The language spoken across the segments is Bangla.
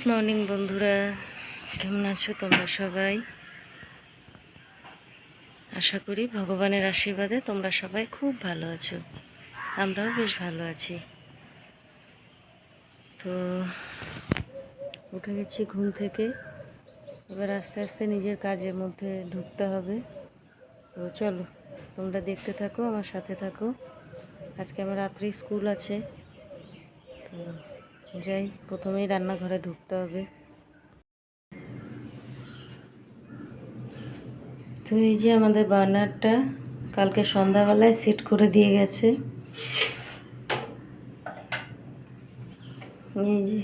মর্নিং বন্ধুরা, কেমন আছো তোমরা সবাই? আশা করি ভগবানের আশীর্বাদে তোমরা সবাই খুব ভালো আছো। আমরাও বেশ ভালো আছি। তো উঠে গেছি ঘুম থেকে, এবার আস্তে আস্তে নিজের কাজের মধ্যে ঢুকতে হবে। তো চলো তোমরা দেখতে থাকো, আমার সাথে থাকো। আজকে আমার রাত্রি স্কুল আছে, তো যাই, প্রথমেই রান্নাঘরে ঢুকতে হবে। তো এই যে আমাদের বার্নারটা কালকে সন্ধ্যাবেলায় সেট করে দিয়ে গেছে। এই যে,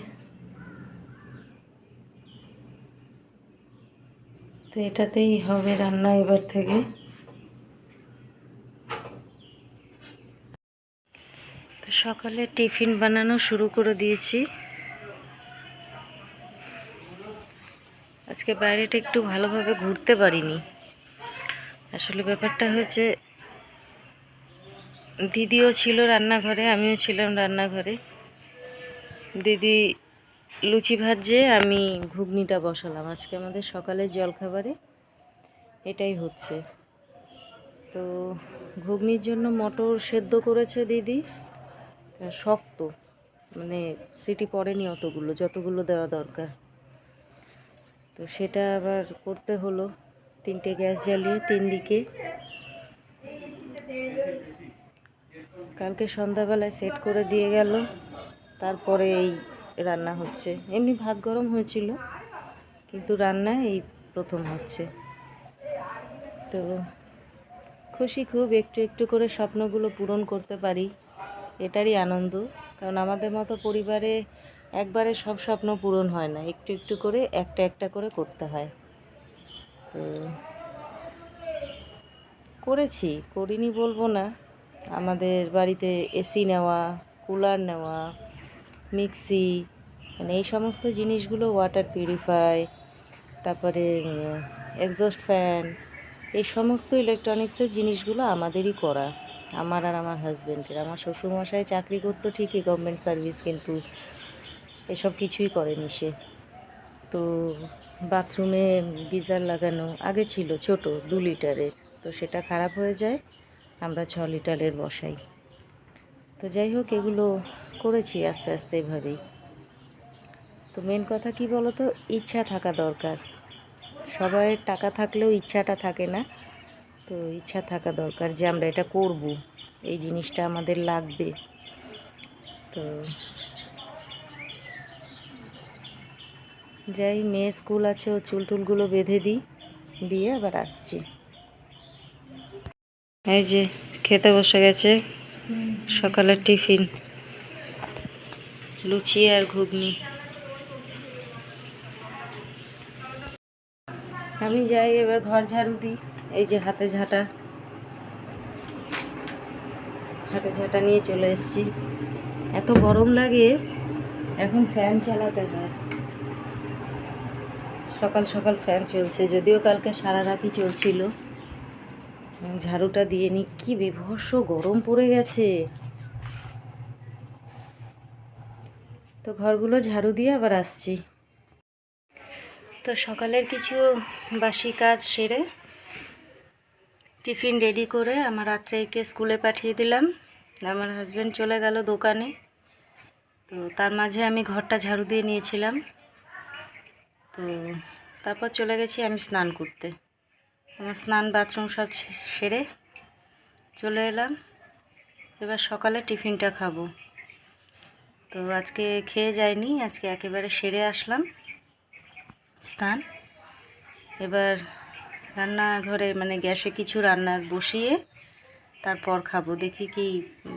তো এটাতেই হবে রান্না এবার থেকে। তো সকালে টিফিন বানানো শুরু করে দিয়েছি। আজকে বাইরেটা একটু ভালোভাবে ঘুরতে পারিনি। আসলে ব্যাপারটা হয়েছে, দিদিও ছিল রান্নাঘরে, আমিও ছিলাম রান্নাঘরে। দিদি লুচি ভাজছে, আমি ঘুগনিটা বসালাম। আজকে আমাদের সকালের জলখাবারে এটাই হচ্ছে। তো ঘুগনির জন্য মটর সেদ্ধ করেছে দিদি, শক্ত, মানে সিটি পড়েনি অতগুলো, যতগুলো দেওয়া দরকার। তো সেটা আবার করতে হলো, 3টে গ্যাস জ্বালিয়ে 3 দিকে। কালকে সন্ধ্যাবেলায় সেট করে দিয়ে গেল, তারপরে এই রান্না হচ্ছে। এমনি ভাত গরম হয়েছিল, কিন্তু রান্না এই প্রথম হচ্ছে। তো খুশি খুব, একটু একটু করে স্বপ্নগুলো পূরণ করতে পারি, এটারই আনন্দ। কারণ আমাদের মতো পরিবারে একবারে সব স্বপ্ন পূরণ হয় না, একটু একটু করে একটা একটা করে করতে হয়। তো করেছি, করিনি বলবো না। আমাদের বাড়িতে এসি নেওয়া, কুলার নেওয়া, মিক্সি, মানে এই সমস্ত জিনিসগুলো, ওয়াটার পিউরিফাই, তারপরে এক্সস্ট ফ্যান, এই সমস্ত ইলেকট্রনিক্সের জিনিসগুলো আমাদেরই করা, আমার আর আমার হাজব্যান্ডের। আমার শ্বশুরমশাই চাকরি করতো ঠিকই, গভর্নমেন্ট সার্ভিস, কিন্তু এসব কিছুই করেনি সে। তো বাথরুমে গিজার লাগানো আগে ছিল, ছোট 2 লিটারের, তো সেটা খারাপ হয়ে যায়, আমরা 6 লিটারের বসাই। তো যাই হোক, এগুলো করেছি আস্তে আস্তে এভাবেই। তো মেন কথা কি বলো তো, ইচ্ছা থাকা দরকার। সবাই টাকা থাকলেও ইচ্ছাটা থাকে না। তো ইচ্ছা থাকা দরকার যে আমরা এটা করব, এই জিনিসটা আমাদের লাগবে। তো যাই, মেয়ের স্কুল আছে, ও চুল টুলগুলো বেঁধে দিই, দিয়ে আবার আসছি। এই যে খেতে বসে গেছে সকালের টিফিন, লুচি আর ঘুগনি। আমি যাই এবার ঘর ঝাড়ু দিই। এই যে হাতে ঝাঁটা নিয়ে চলে এসেছি। এত গরম লাগে, এখন ফ্যান চালাতে হয়। সকাল সকাল ফ্যান চলছে, যদিও কালকে সারা রাতই চলছিল। ঝাড়ুটা দিয়ে নিই, কি বীভৎস গরম পড়ে গেছে। তো ঘরগুলো ঝাড়ু দিয়ে আবার আসছি। তো সকালের কিছু বাসি কাজ সেরে টিফিন রেডি করে আমার রাত্রেকে স্কুলে পাঠিয়ে দিলাম। আমার হাজব্যান্ড চলে গেল দোকানে। তো তার মাঝে আমি ঘরটা ঝাড়ু দিয়ে নিয়েছিলাম। তো তারপর চলে গেছি আমি স্নান করতে। আমার স্নান বাথরুম সব সেরে চলে এলাম। এবার সকালে টিফিনটা খাবো। তো আজকে খেয়ে যাইনি, আজকে একেবারে সেরে আসলাম স্নান। এবার রান্নাঘরে মানে গ্যাসে কিছু রান্নার বসিয়ে তারপর খাবো। দেখি কি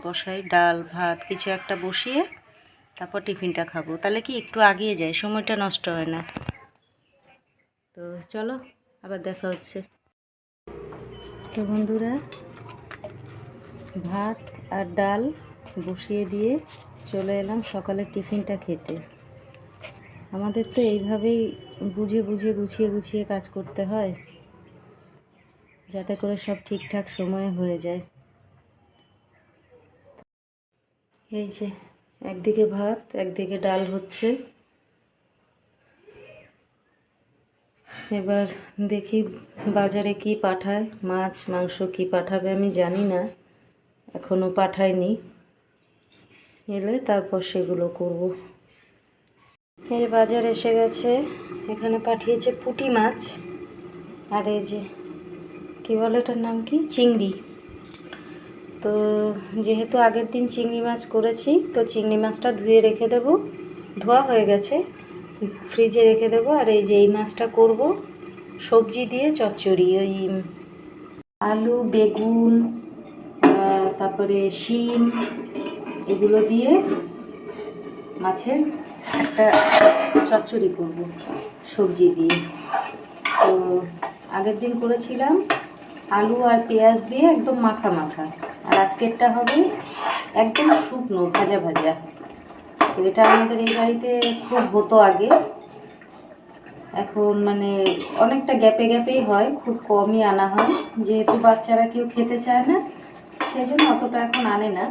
বসাই, ডাল ভাত কিছু একটা বসিয়ে তারপর টিফিনটা খাবো। তাহলে কি একটু আগিয়ে যায়, সময়টা নষ্ট হয় না। তো চলো আবার দেখা হচ্ছে। তো বন্ধুরা, ভাত আর ডাল বসিয়ে দিয়ে চলে এলাম সকালের টিফিনটা খেতে। আমাদের তো এইভাবেই বুঝে বুঝে গুছিয়ে গুছিয়ে কাজ করতে হয়, যাতে করে সব ঠিকঠাক সময়ে হয়ে যায়। এই যে একদিকে ভাত একদিকে ডাল হচ্ছে। এবার দেখি বাজারে কি পাঠায়, মাছ মাংস কি পাঠাবে আমি জানি না, এখনও পাঠায়নি। এলে তারপর সেগুলো করব। এই বাজার এসে গেছে, এখানে পাঠিয়েছে পুঁটি মাছ আর এই যে কী বলে এটার নাম কি, চিংড়ি। তো যেহেতু আগের দিন চিংড়ি মাছ করেছি, তো চিংড়ি মাছটা ধুয়ে রেখে দেবো, ধোয়া হয়ে গেছে, ফ্রিজে রেখে দেবো। আর এই যে এই মাছটা করব সবজি দিয়ে চচ্চড়ি, ওই আলু বেগুন তারপরে শিম এগুলো দিয়ে মাছের একটা চচ্চড়ি করব সবজি দিয়ে। তো আগের দিন করেছিলাম আলু আর পেঁয়াজ দিয়ে একদম মাখা মাখা, আর আজকেরটা হবে একদম শুকনো ভাজা ভাজা। তো এটা আমাদের এই বাড়িতে খুব হতো আগে, এখন মানে অনেকটা গ্যাপে গ্যাপেই হয়, খুব কমই আনা হয়, যেহেতু বাচ্চারা কেউ খেতে চায় না সেই জন্য অতটা এখন আনে না।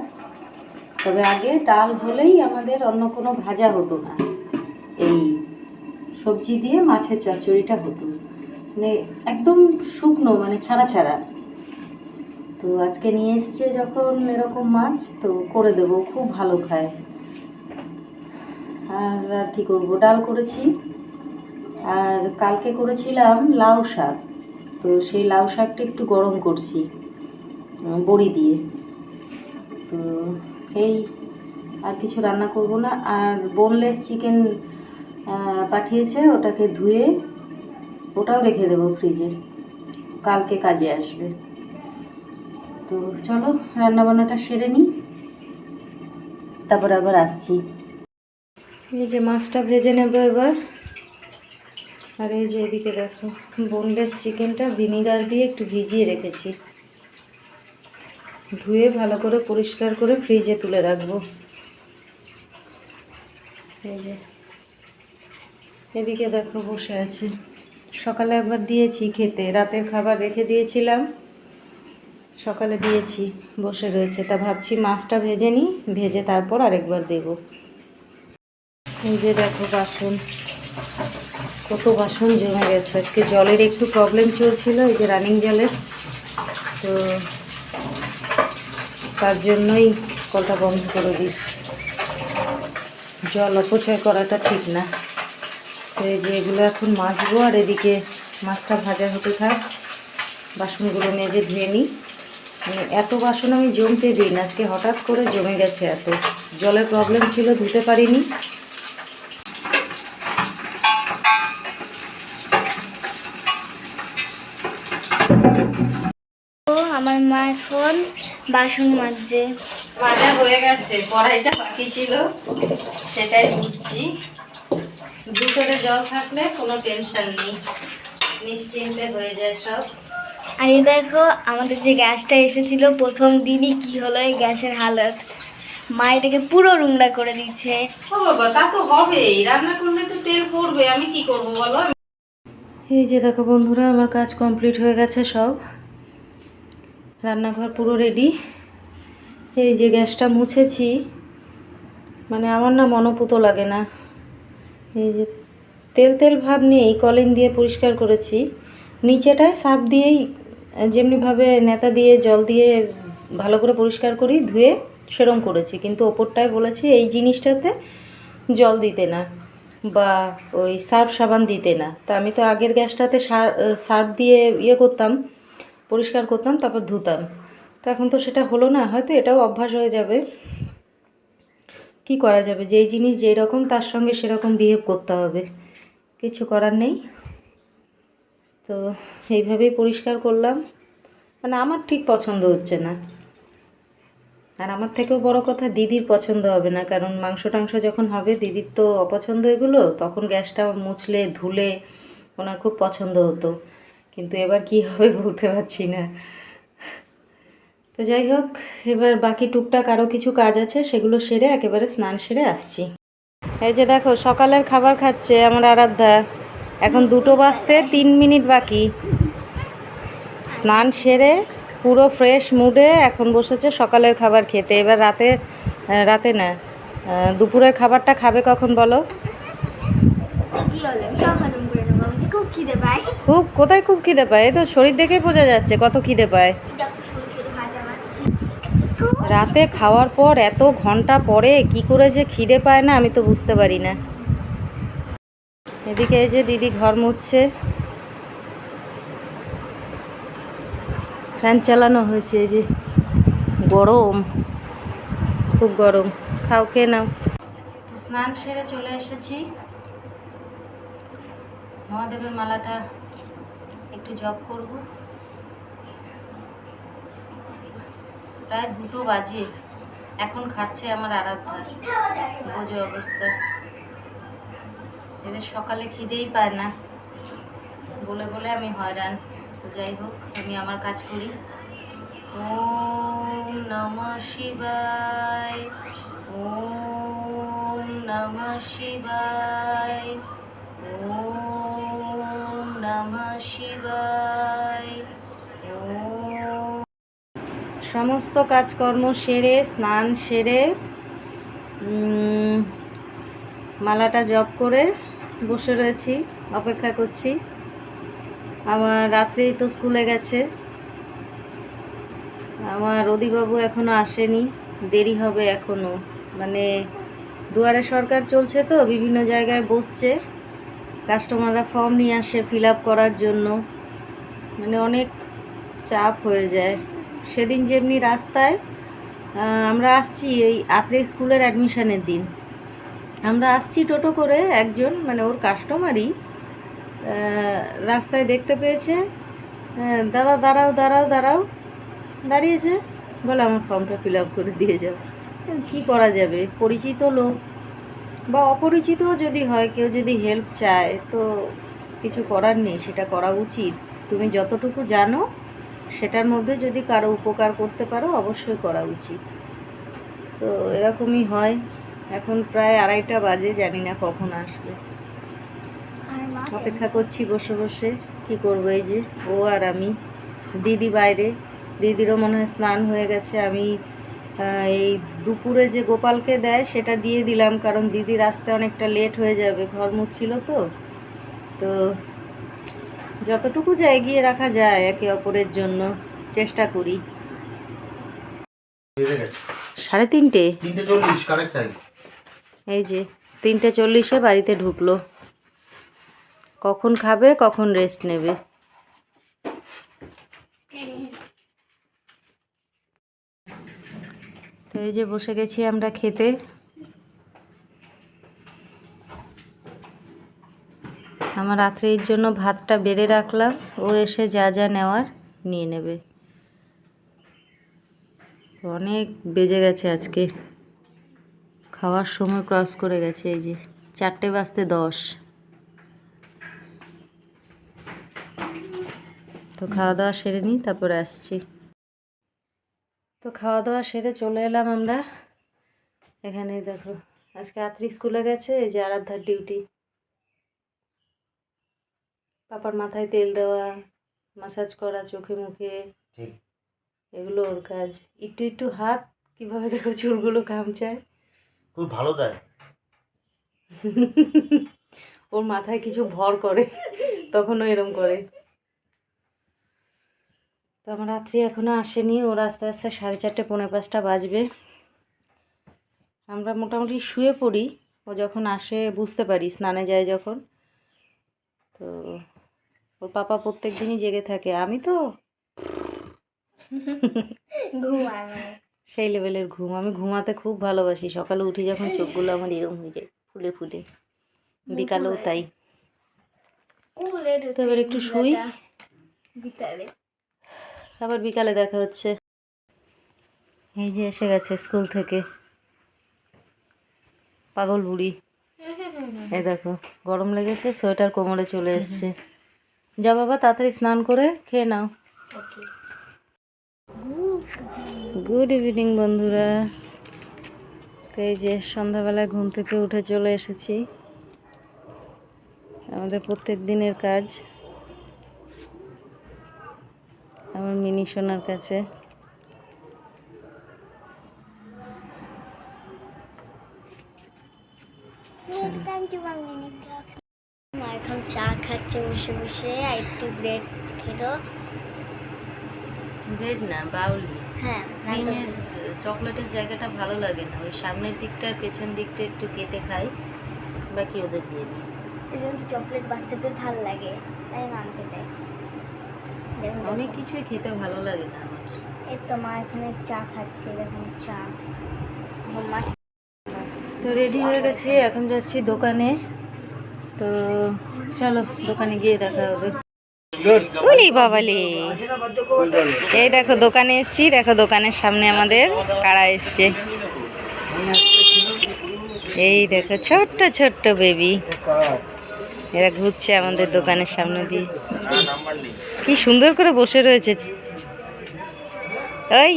তবে আগে ডাল হলেই আমাদের অন্য কোনো ভাজা হতো না, এই সবজি দিয়ে মাছের চচ্চড়িটা হতো, মানে একদম শুকনো, মানে ছাড়া ছাড়া। তো আজকে নিয়ে এসছে যখন এরকম মাছ, তো করে দেবো, খুব ভালো খায়। আর কী করবো, ডাল করেছি, আর কালকে করেছিলাম লাউ শাক, তো সেই লাউ শাকটা একটু গরম করছি বড়ি দিয়ে। তো এই আর কিছু রান্না করব না। আর বোনলেস চিকেন পাঠিয়েছে, ওটাকে ধুয়ে ওটাও রেখে দেবো ফ্রিজে, কালকে কাজে আসবে। তো চলো রান্নাবান্নাটা সেরে নিই, তারপর আবার আসছি। এই যে মাছটা ভেজে নেব এবার। আর এই যে এদিকে দেখো, বোনলেস চিকেনটা ভিনিগার দিয়ে একটু ভিজিয়ে রেখেছি, ধুয়ে ভালো করে পরিষ্কার করে ফ্রিজে তুলে রাখবো। এই যে এদিকে দেখো বসে আছে, সকালে একবার দিয়েছি খেতে, রাতের খাবার রেখে দিয়েছিলাম, সকালে দিয়েছি, বসে রয়েছে। তা ভাবছি মাছটা ভেজে নিই, ভেজে তারপর আরেকবার দেব। এই যে দেখো বাসন, কত বাসন জমে গেছে। আজকে জলের একটু প্রবলেম চলছিল, এই যে রানিং জলের, তো তার জন্যই কলটা বন্ধ করে দিই। জল অপচয় করাটা ঠিক না। তো এই যে এগুলো এখন মাজবো, আর এদিকে মাছটা ভাজা হতে থাক, বাসনগুলো মেজে ধুয়ে নিই। এত বাসন আমি জমতে দিই না, আজকে হঠাৎ করে জমে গেছে, এত জলের প্রবলেম ছিল, ধুতে পারিনি। আমার মা এখন বাসন মাজছে, মাজা হয়ে গেছে, কড়াইটা বাকি ছিল সেটাই ধুচ্ছি। ভিতরে জল থাকলে কোনো টেনশন নেই, নিশ্চিন্তে হয়ে যায় সব। আর এই দেখো আমাদের যে গ্যাসটা এসেছিল প্রথম দিনই কি হলো এই গ্যাসের হালত, মা এটাকে পুরো রুমড়া করে দিচ্ছে। ও বাবা, তা তো হবেই, রান্না করলে তো তেল পড়বে, আমি কি করব বলো। এই যে দেখো বন্ধুরা, আমার কাজ কমপ্লিট হয়ে গেছে সব, রান্নাঘর পুরো রেডি। এই যে গ্যাসটা মুছেছি, মানে আমার না মনোপুতো লাগে না, এই যে তেল তেল ভাব নেই, কলিন দিয়ে পরিষ্কার করেছি। নিচেটায় সার্ফ দিয়েই যেমনিভাবে নেতা দিয়ে জল দিয়ে ভালো করে পরিষ্কার করি, ধুয়ে সেরম করেছি, কিন্তু ওপরটায় বলেছি এই জিনিসটাতে জল দিতে না, বা ওই সার্ফ সাবান দিতে না। তা আমি তো আগের গ্যাসটাতে সার্ফ দিয়ে ইয়ে করতাম, পরিষ্কার করতাম, তারপর ধুতাম। তো এখন তো সেটা হলো না, হয়তো এটাও অভ্যাস হয়ে যাবে, কি করা যাবে, যেই জিনিস যেই রকম তার সঙ্গে সেরকম বিহেভ করতে হবে, কিছু করার নেই। তো এইভাবেই পরিষ্কার করলাম, মানে আমার ঠিক পছন্দ হচ্ছে না। আর আমার থেকেও বড় কথা, দিদির পছন্দ হবে না, কারণ মাংস টাংস যখন হবে দিদির তো অপছন্দ এগুলো, তখন গ্যাসটা মুছলে ধুলে ওনার খুব পছন্দ হতো, কিন্তু এবার কি হবে বলতে পারছি না। তো যাই হোক, এবার বাকি টুকটাক আরও কিছু কাজ আছে, সেগুলো সেরে একেবারে স্নান সেরে আসছি। এই যে দেখো সকালের খাবার খাচ্ছে আমার আরাধ্যা, এখন 2টো বাজতে 3 মিনিট বাকি। স্নান সেরে পুরো ফ্রেশ মুডে এখন বসেছে সকালের খাবার খেতে। এবার রাতে না, দুপুরের খাবারটা খাবে কখন বলো? কি হলো, সব হজম করে নেবো, আমি খুব খিদে পায়। খুব কোথায় খুব খিদে পায়? এই তো শরীর দেখেই বোঝা যাচ্ছে কত খিদে পায়। দেখো শুরু শুরু ভাজা মারছি। রাতে খাওয়ার পর এত ঘন্টা পরে কি করে যে খিদে পায় না আমি তো বুঝতে পারি না। এদিকে এই যে দিদি ঘর মুছছে, ফ্যান চালানো হয়েছে। এই যে গরম, খুব গরম। খাও, খেয়ে নাও। তো স্নান সেরে চলে এসেছি। মহাদেবের মালাটা একটু জপ করব। প্রায় 2টো বাজে, এখন খাচ্ছে আমার আরাধ্যা। বোঝো অবস্থা, এদের সকালে খিদেই পায় না বলে বলে আমি হয়রান। তো যাই হোক, আমি আমার কাজ করি। ওম নমঃ শিবায়, ওম নমঃ শিবায়, ওম নমঃ শিবায়, ওম। সমস্ত কাজকর্ম সেরে, স্নান সেরে, মালাটা জপ করে বসে রয়েছি, অপেক্ষা করছি। আমার রাত্রেই তো স্কুলে গেছে, আমার অধিবাবু এখনও আসেনি, দেরি হবে এখনও। মানে দুয়ারে সরকার চলছে তো, বিভিন্ন জায়গায় বসছে, কাস্টমাররা ফর্ম নিয়ে আসে ফিল আপ করার জন্য, মানে অনেক চাপ হয়ে যায়। সেদিন যেমনি রাস্তায় আমরা আসছি, এই আত্রে স্কুলের অ্যাডমিশনের দিন আমরা আসছি টোটো করে, একজন মানে ওর কাস্টমারই রাস্তায় দেখতে পেয়েছে, দাদা দাঁড়াও দাঁড়াও দাঁড়াও, দাঁড়িয়েছে, বলে আমার ফর্মটা ফিল আপ করে দিয়ে যাও। কী করা যাবে, পরিচিত লোক বা অপরিচিতও যদি হয়, কেউ যদি হেল্প চায় তো কিছু করার নেই, সেটা করা উচিত। তুমি যতটুকু জানো সেটার মধ্যে যদি কারো উপকার করতে পারো অবশ্যই করা উচিত। তো এরকমই হয়। এখন প্রায় 2:30 বাজে, জানি না কখন আসবে, অপেক্ষা করছি বসে বসে। কি করবো, এই যে ও আর আমি, দিদি বাইরে, দিদিরও মনে হয় স্নান হয়ে গেছে। আমি এই দুপুরে যে গোপালকে দেয় সেটা দিয়ে দিলাম, কারণ দিদির আসতে অনেকটা লেট হয়ে যাবে, ঘর মুছছিল তো। তো যতটুকু যা এগিয়ে রাখা যায় একে অপরের জন্য চেষ্টা করি। 3:30, 3:40 কারেক্ট টাইম। এই যে 3:40 বাড়িতে ঢুকলো। কখন খাবে, কখন রেস্ট নেবে। তো এই যে বসে গেছি আমরা খেতে। আমার রাত্রের জন্য ভাতটা বেড়ে রাখলাম, ও এসে যা যা নেওয়ার নিয়ে নেবে। অনেক বেজে গেছে আজকে, খাওয়ার সময় ক্রস করে গেছে। এই যে 4:10 তো খাওয়া দাওয়া সেরে নিই, তারপরে আসছি। তো খাওয়া দাওয়া সেরে চলে এলাম আমরা এখানে। দেখো আজকে আত্রি স্কুলে গেছে, এই যে আরাধ্যার ডিউটি, পাপার মাথায় তেল দেওয়া, মাসাজ করা চোখে মুখে, এগুলো ওর কাজ। একটু একটু হাত কিভাবে দেখো চুলগুলো খামচায়, খুব ভালো দেয়। ওর মাথায় কিছু ভর করে তখনও এরম করে। তো আমার রাত্রি এখনো আসেনি, ওর আস্তে আস্তে 4:30 4:45 বাজবে। আমরা মোটামুটি শুয়ে পড়ি, ও যখন আসে বুঝতে পারি, স্নানে যায় যখন। তো ওর পাপা প্রত্যেক দিনই জেগে থাকে, আমি তো সেই লেভেলের ঘুম। আমি ঘুমাতে খুব ভালোবাসি, সকালে উঠে যখন চোখগুলো আমার এরম হয়ে যায় ফুলে ফুলে, বিকালেও তাই। তো এবার একটু শুই, বিকালে আবার বিকালে দেখা হচ্ছে। এই যে এসে গেছে স্কুল থেকে পাগল বুড়ি, এই দেখো গরম লেগেছে, সোয়েটার কোমরে চলে এসছে। যা বাবা তাড়াতাড়ি স্নান করে খেয়ে নাও। গুড ইভিনিং বন্ধুরা। তো এই যে সন্ধ্যাবেলায় ঘুম থেকে উঠে চলে এসেছি, আমাদের প্রত্যেক দিনের কাজ, আমার মিনি সোনার কাছে। মা এখন চা খাচ্ছে বসে বসে, আর একটু ব্রেড খেলো। ব্রেড না, বাউলি। হ্যাঁ, ক্রিমের চকলেটের জায়গাটা ভালো লাগে না, ওই সামনের দিকটা আর পেছন দিকটা একটু কেটে খাই, বাকি ওদের দিয়ে দিই। এই জন্য চকলেট বাচ্চাদের ভালো লাগে, তাই মামকে দেয়। অনেক কিছুই খেতে ভালো লাগে না আমার। এই তো মা এখানে চা খাচ্ছে, দেখুন চা। মা তো রেডি হয়ে গেছে, এখন যাচ্ছি দোকানে। তো চলো দোকানে গিয়ে দেখা হবে। ওলি বাবালি, এই দেখো দোকানে এসছি, দেখো দোকানের সামনে আমাদের কারা এসছে। এই দেখো ছোট্ট ছোট্ট বেবি, এরা ঘুরছে আমাদের দোকানের সামনে দিয়ে। কি সুন্দর করে বসে রয়েছে। ওই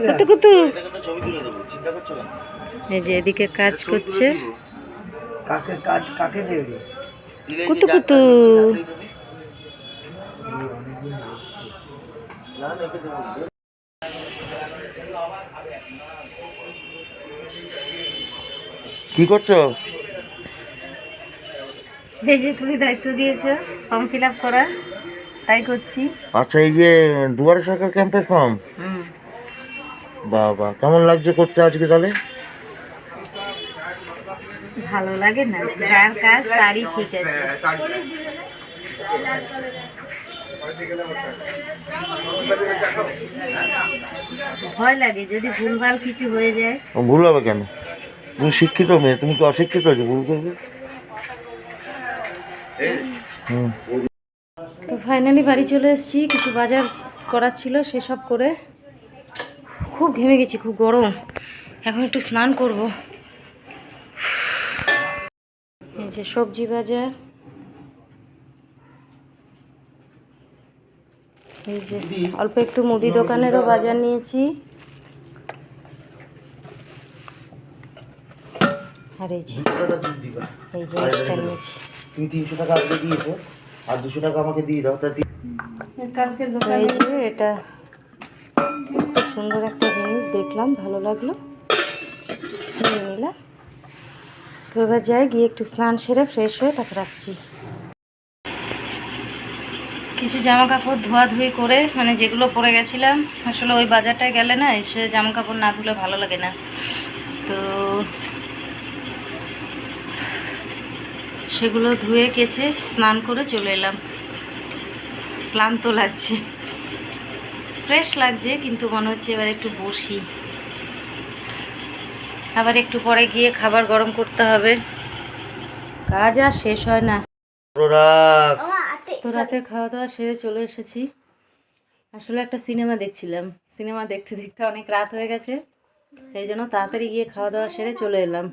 কুতু কুতু, এই যে এদিকে কাজ করছে কুতু কুতু। কি করছো? এই যে তুমি দায়িত্ব দিয়েছো ফর্ম ফিল আপ করা, তাই করছি। আচ্ছা, এই যে দুয়ারে সরকার ক্যাম্পের ফর্ম, বাবা কেমন লাগছে করতে আজকে তাহলে? ভালো লাগে না, যার কাজ তারই ঠিক আছে। ভয় লাগে যদি ভুলভাল কিছু হয়ে যায়। ভুল হবে কেন? তুমি শিক্ষিত মেয়ে, তুমি কি অশিক্ষিত যে ভুল করবে? হুম। তো ফাইনালি বাড়ি চলে এসেছি, কিছু বাজার করার ছিল সেসব করে খুব ঘেমে গেছি, খুব গরম। এখন একটু স্নান করব। এই যে সবজি বাজার, এই যে অল্প একটু মুদি দোকানেরও বাজার নিয়েছি। আর এই যে জিনিসটা নিয়েছি। তুমি 300 টাকা আজকে দিয়েছো, আর 200 টাকা আমাকে দিয়ে দাও। এই যে এটা খুব সুন্দর একটা জিনিস দেখলাম, ভালো লাগলো, নিয়ে নিলাম। তো এবার যাই, গিয়ে একটু স্নান সেরে ফ্রেশ হয়ে তারপর আসছি। কিছু জামা কাপড় ধোয়াধুয়ি করে, মানে যেগুলো পরে গেছিলাম, আসলে ওই বাজারটায় গেলে না এসে জামা কাপড় না ধুলে ভালো লাগে না। তো সেগুলো ধুয়ে কেচে স্নান করে চলে এলাম। ক্লান্ত লাগছে, ফ্রেশ লাগছে, কিন্তু মনে হচ্ছে এবার একটু বসি। আবার একটু পরে গিয়ে খাবার গরম করতে হবে, কাজ আর শেষ হয় না। তো রাতে খাওয়া দাওয়া সেরে চলে এসেছি। আসলে একটা সিনেমা দেখছিলাম, সিনেমা দেখতে দেখতে অনেক রাত হয়ে গেছে, সেই জন্য তাড়াতাড়ি গিয়ে খাওয়া দাওয়া সেরে চলে এলাম।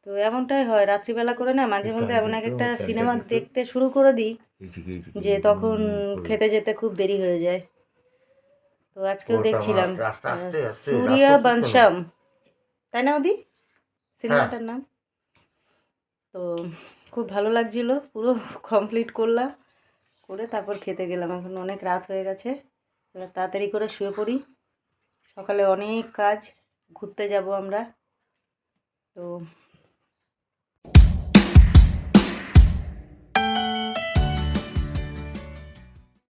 তো এমনটাই হয় রাত্রিবেলা করে না, মাঝে মধ্যে এমন একটা সিনেমা দেখতে শুরু করে দিই যে তখন খেতে যেতে খুব দেরি হয়ে যায়। তো আজকেও দেখছিলাম সূর্যা বংশম, তাই না ওদি সিনেমাটার নাম। তো খুব ভালো লাগছিল, পুরো কমপ্লিট করলাম, করে তারপর খেতে গেলাম। এখন অনেক রাত হয়ে গেছে, এবার তাড়াতাড়ি করে শুয়ে পড়ি। সকালে অনেক কাজ, ঘুরতে যাব আমরা। তো